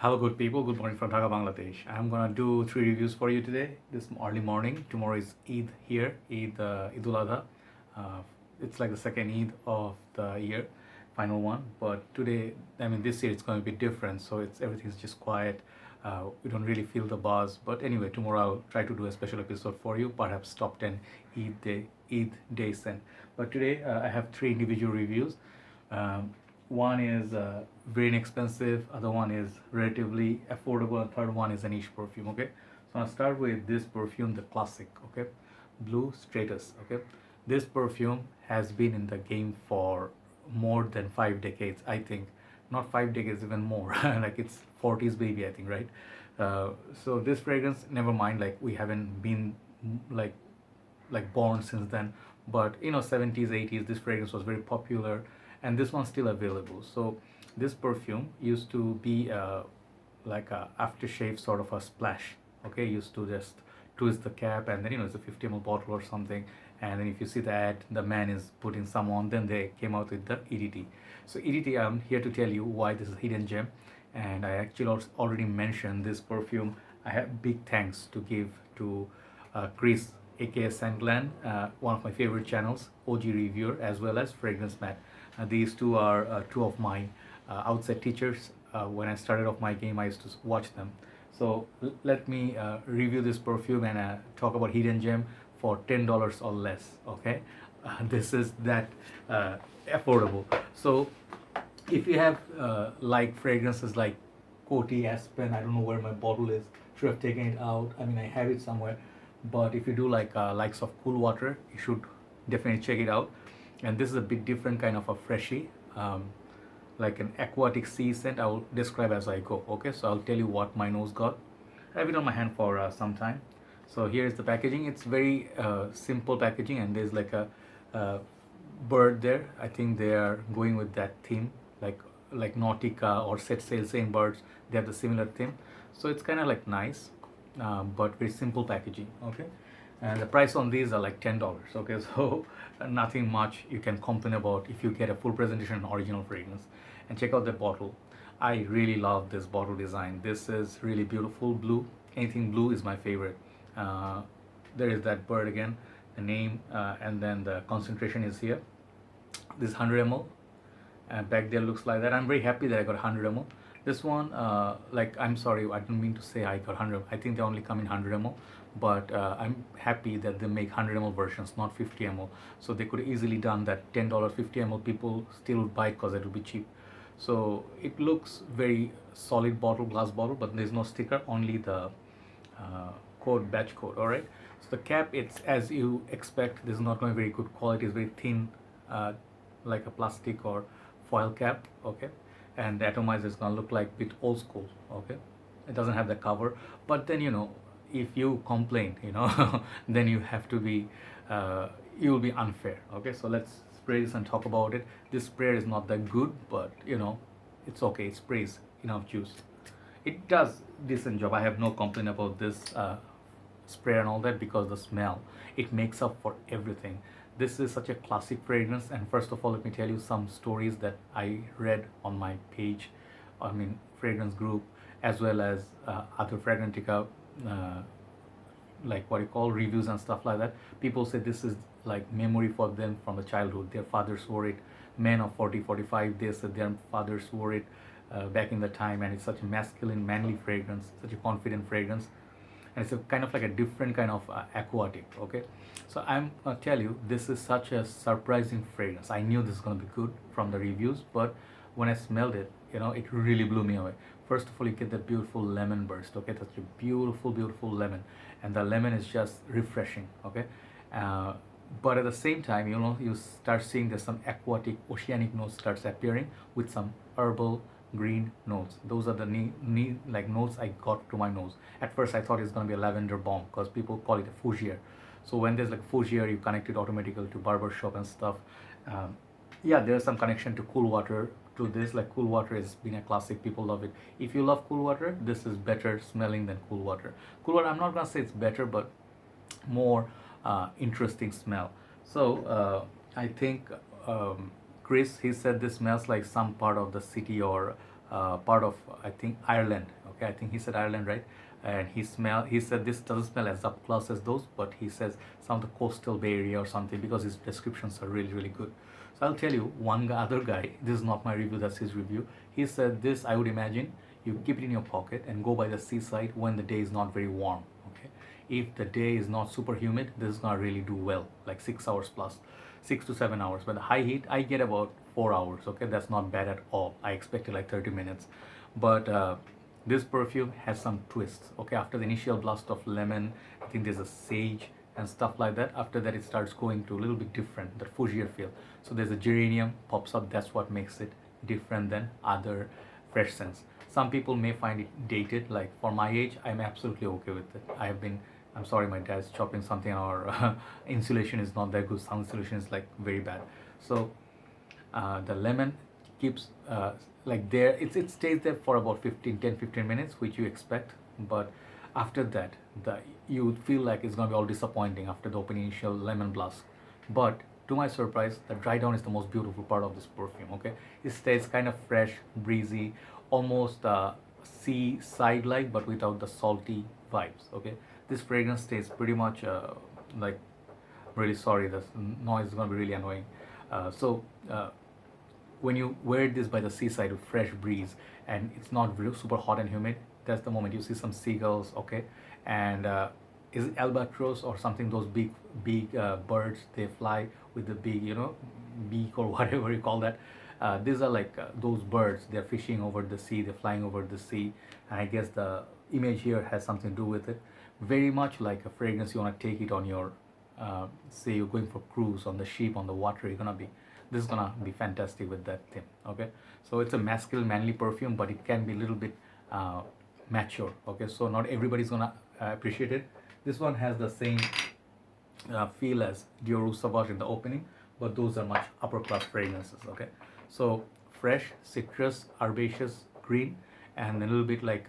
Hello, good people. Good morning from Dhaka, Bangladesh. I'm gonna do 3 reviews for you today. This early morning. Tomorrow is Eid here, Eid ul Adha. Uh, it's like the second Eid of the year, final one. But today, this year it's going to be different. So everything's just quiet. We don't really feel the buzz. But anyway, tomorrow I'll try to do a special episode for you. Perhaps top 10 Eid days. But today I have three individual reviews. Um, One is very inexpensive, other one is relatively affordable, and third one is a niche perfume. Okay, so I'll start with this perfume, the classic. Okay, Blue Stratus. Okay, this perfume has been in the game for more than 5 decades. I think not 5 decades, even more. Like it's 40s baby, I think, right? So this fragrance, never mind. Like we haven't been like born since then, but 70s 80s this fragrance was very popular, and this one's still available. So this perfume used to be like a aftershave sort of a splash. Okay, used to just twist the cap, and then it's a 50 ml bottle or something, and then if you see the ad, the man is putting some on, then they came out with the EDT. So EDT, I'm here to tell you why this is hidden gem. And I actually already mentioned this perfume. I have big thanks to give to Chris, aka Sandland, one of my favorite channels, OG reviewer, as well as Fragrance Matt. These two are two of my outside teachers. When I started off my game, I used to watch them. So let me review this perfume and talk about hidden gem for $10 or less. Okay, this is that affordable. So if you have like fragrances like Coty, Aspen, I don't know where my bottle is. Should have taken it out. I have it somewhere. But if you do like likes of Cool Water, you should definitely check it out. And this is a bit different kind of a freshie, like an aquatic sea scent. I will describe as I go. Okay, so I'll tell you what my nose got. I have it on my hand for some time. So here is the packaging. It's very simple packaging, and there's like a bird there. I think they are going with that theme, like Nautica or Set Sail, same birds. They have the similar theme. So it's kind of like nice, but very simple packaging. Okay, and the price on these are like $10. Okay, so nothing much you can complain about if you get a full presentation and original fragrance. And check out the bottle. I really love this bottle design. This is really beautiful. Blue, anything blue is my favorite. There is that bird again, the name, and then the concentration is here. This 100 ml, back there looks like that. I'm very happy that I got 100 ml. This one, I'm sorry, I don't mean to say I got 100. I think they only come in 100 ml, but I'm happy that they make 100 ml versions, not 50 ml. So they could easily done that. $10, 50 ml, people still would buy it because it would be cheap. So it looks very solid bottle, glass bottle, but there's no sticker, only the code, batch code. All right. So the cap, it's as you expect. This is not going to be very good quality. It's very thin, like a plastic or foil cap. Okay, and the atomizer is gonna look like a bit old school. Okay, it doesn't have the cover, but then if you complain, then you have to be you will be unfair. Okay, so let's spray this and talk about it. This sprayer is not that good, but it's okay. It sprays enough juice. It does decent job. I have no complaint about this spray and all that, because the smell, it makes up for everything. This is such a classic fragrance. And first of all, let me tell you some stories that I read on my page, fragrance group, as well as other Fragrantica like what you call reviews and stuff like that. People say this is like memory for them from the childhood. Their fathers wore it. Men of 40 45, they said their fathers wore it back in the time, and it's such a masculine, manly fragrance, such a confident fragrance. And it's a kind of like a different kind of aquatic. Okay, so I'm gonna tell you, this is such a surprising fragrance. I knew this is gonna be good from the reviews, but when I smelled it, it really blew me away. First of all, you get the beautiful lemon burst. Okay, that's a beautiful lemon, and the lemon is just refreshing. Okay, but at the same time, you start seeing there's some aquatic, oceanic notes starts appearing with some herbal, green notes. Those are the like notes I got to my nose. At first I thought it's going to be a lavender bomb, because people call it a fougere. So when there's like fougere, you connect it automatically to barbershop and stuff. Yeah, there's some connection to Cool Water to this. Like Cool Water has been a classic, people love it. If you love Cool Water, this is better smelling than Cool Water. Cool Water, I'm not going to say it's better, but more interesting smell. So I think Chris, he said this smells like some part of the city or part of, I think, Ireland. Okay, I think he said Ireland, right? And he said this doesn't smell as up close as those, but he says some of the coastal Bay Area or something, because his descriptions are really, really good. So I'll tell you, other guy, this is not my review, that's his review. He said this, I would imagine, you keep it in your pocket and go by the seaside when the day is not very warm. Okay, if the day is not super humid, this is gonna really do well, like 6 hours plus, 6 to 7 hours. But the high heat, I get about 4 hours. Okay, that's not bad at all. I expected like 30 minutes, but this perfume has some twists. Okay, after the initial blast of lemon, I think there's a sage and stuff like that. After that, it starts going to a little bit different, the fougere feel. So there's a geranium pops up. That's what makes it different than other fresh scents. Some people may find it dated. Like for my age, I'm absolutely okay with it. I'm sorry, my dad's chopping something, or insulation is not that good. Sound insulation is like very bad. So the lemon keeps like there, it stays there for about 10-15 minutes, which you expect. But after that, you would feel like it's gonna be all disappointing after the opening initial lemon blast. But to my surprise, the dry down is the most beautiful part of this perfume. Okay, it stays kind of fresh, breezy, almost seaside like, but without the salty vibes. Okay, this fragrance stays pretty much like, really sorry, this noise is gonna be really annoying. When you wear this by the seaside with fresh breeze and it's not real super hot and humid, that's the moment you see some seagulls. Okay, and is it albatross or something, those big birds, they fly with the big, beak or whatever you call that. These are like those birds, they're fishing over the sea, they're flying over the sea, and I guess the image here has something to do with it. Very much like a fragrance you want to take it on your say you're going for cruise on the ship, on the water, this is gonna be fantastic with that theme. Okay, so it's a masculine, manly perfume, but it can be a little bit mature. Okay, so not everybody's gonna appreciate it. This one has the same feel as Dior Rouge Sauvage in the opening, but those are much upper class fragrances. Okay, so fresh, citrus, herbaceous, green, and a little bit like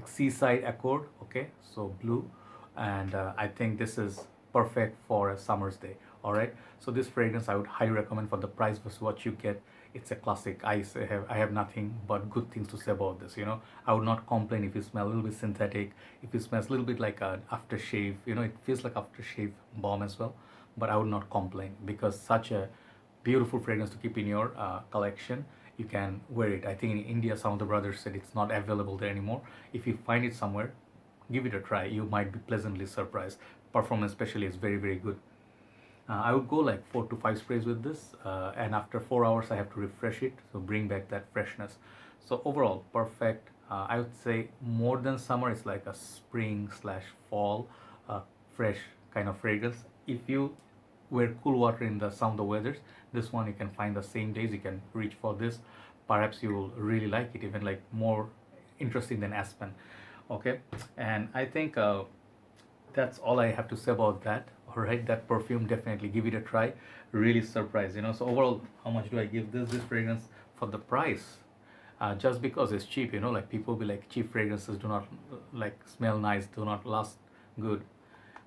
seaside accord. Okay, so blue, and I think this is perfect for a summer's day. All right, so this fragrance I would highly recommend. For the price versus what you get, it's a classic. I have nothing but good things to say about this. I would not complain if you smell a little bit synthetic, if it smells a little bit like an aftershave. It feels like aftershave balm as well, but I would not complain, because such a beautiful fragrance to keep in your collection. You can wear it. I think in India, some of the brothers said it's not available there anymore. If you find it somewhere, give it a try. You might be pleasantly surprised. Performance especially is very, very good. I would go like 4 to 5 sprays with this, and after 4 hours I have to refresh it, so bring back that freshness. So overall, perfect. I would say more than summer, it's like a spring / fall fresh kind of fragrance. If you wear cool water in some of the weathers, this one you can find the same days. You can reach for this. Perhaps you will really like it, even like more interesting than Aspen. Okay, and I think that's all I have to say about that. All right, that perfume, definitely give it a try. Really surprised. So overall, how much do I give this fragrance for the price? Just because it's cheap, like people be like, cheap fragrances do not like smell nice, do not last good.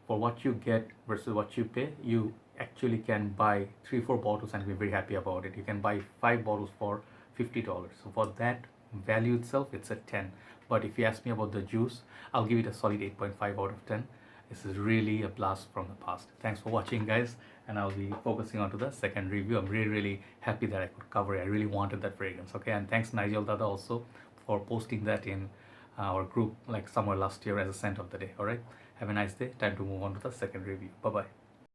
For what you get versus what you pay, you actually can buy 3-4 bottles and be very happy about it. You can buy 5 bottles for $50. So for that value itself, it's a 10. But if you ask me about the juice, I'll give it a solid 8.5 out of 10. This is really a blast from the past. Thanks for watching, guys, and I'll be focusing on to the second review. I'm really, really happy that I could cover it. I really wanted that fragrance. Okay, and thanks Nigel Dada also for posting that in our group like somewhere last year as a scent of the day. All right, have a nice day. Time to move on to the second review. Bye bye.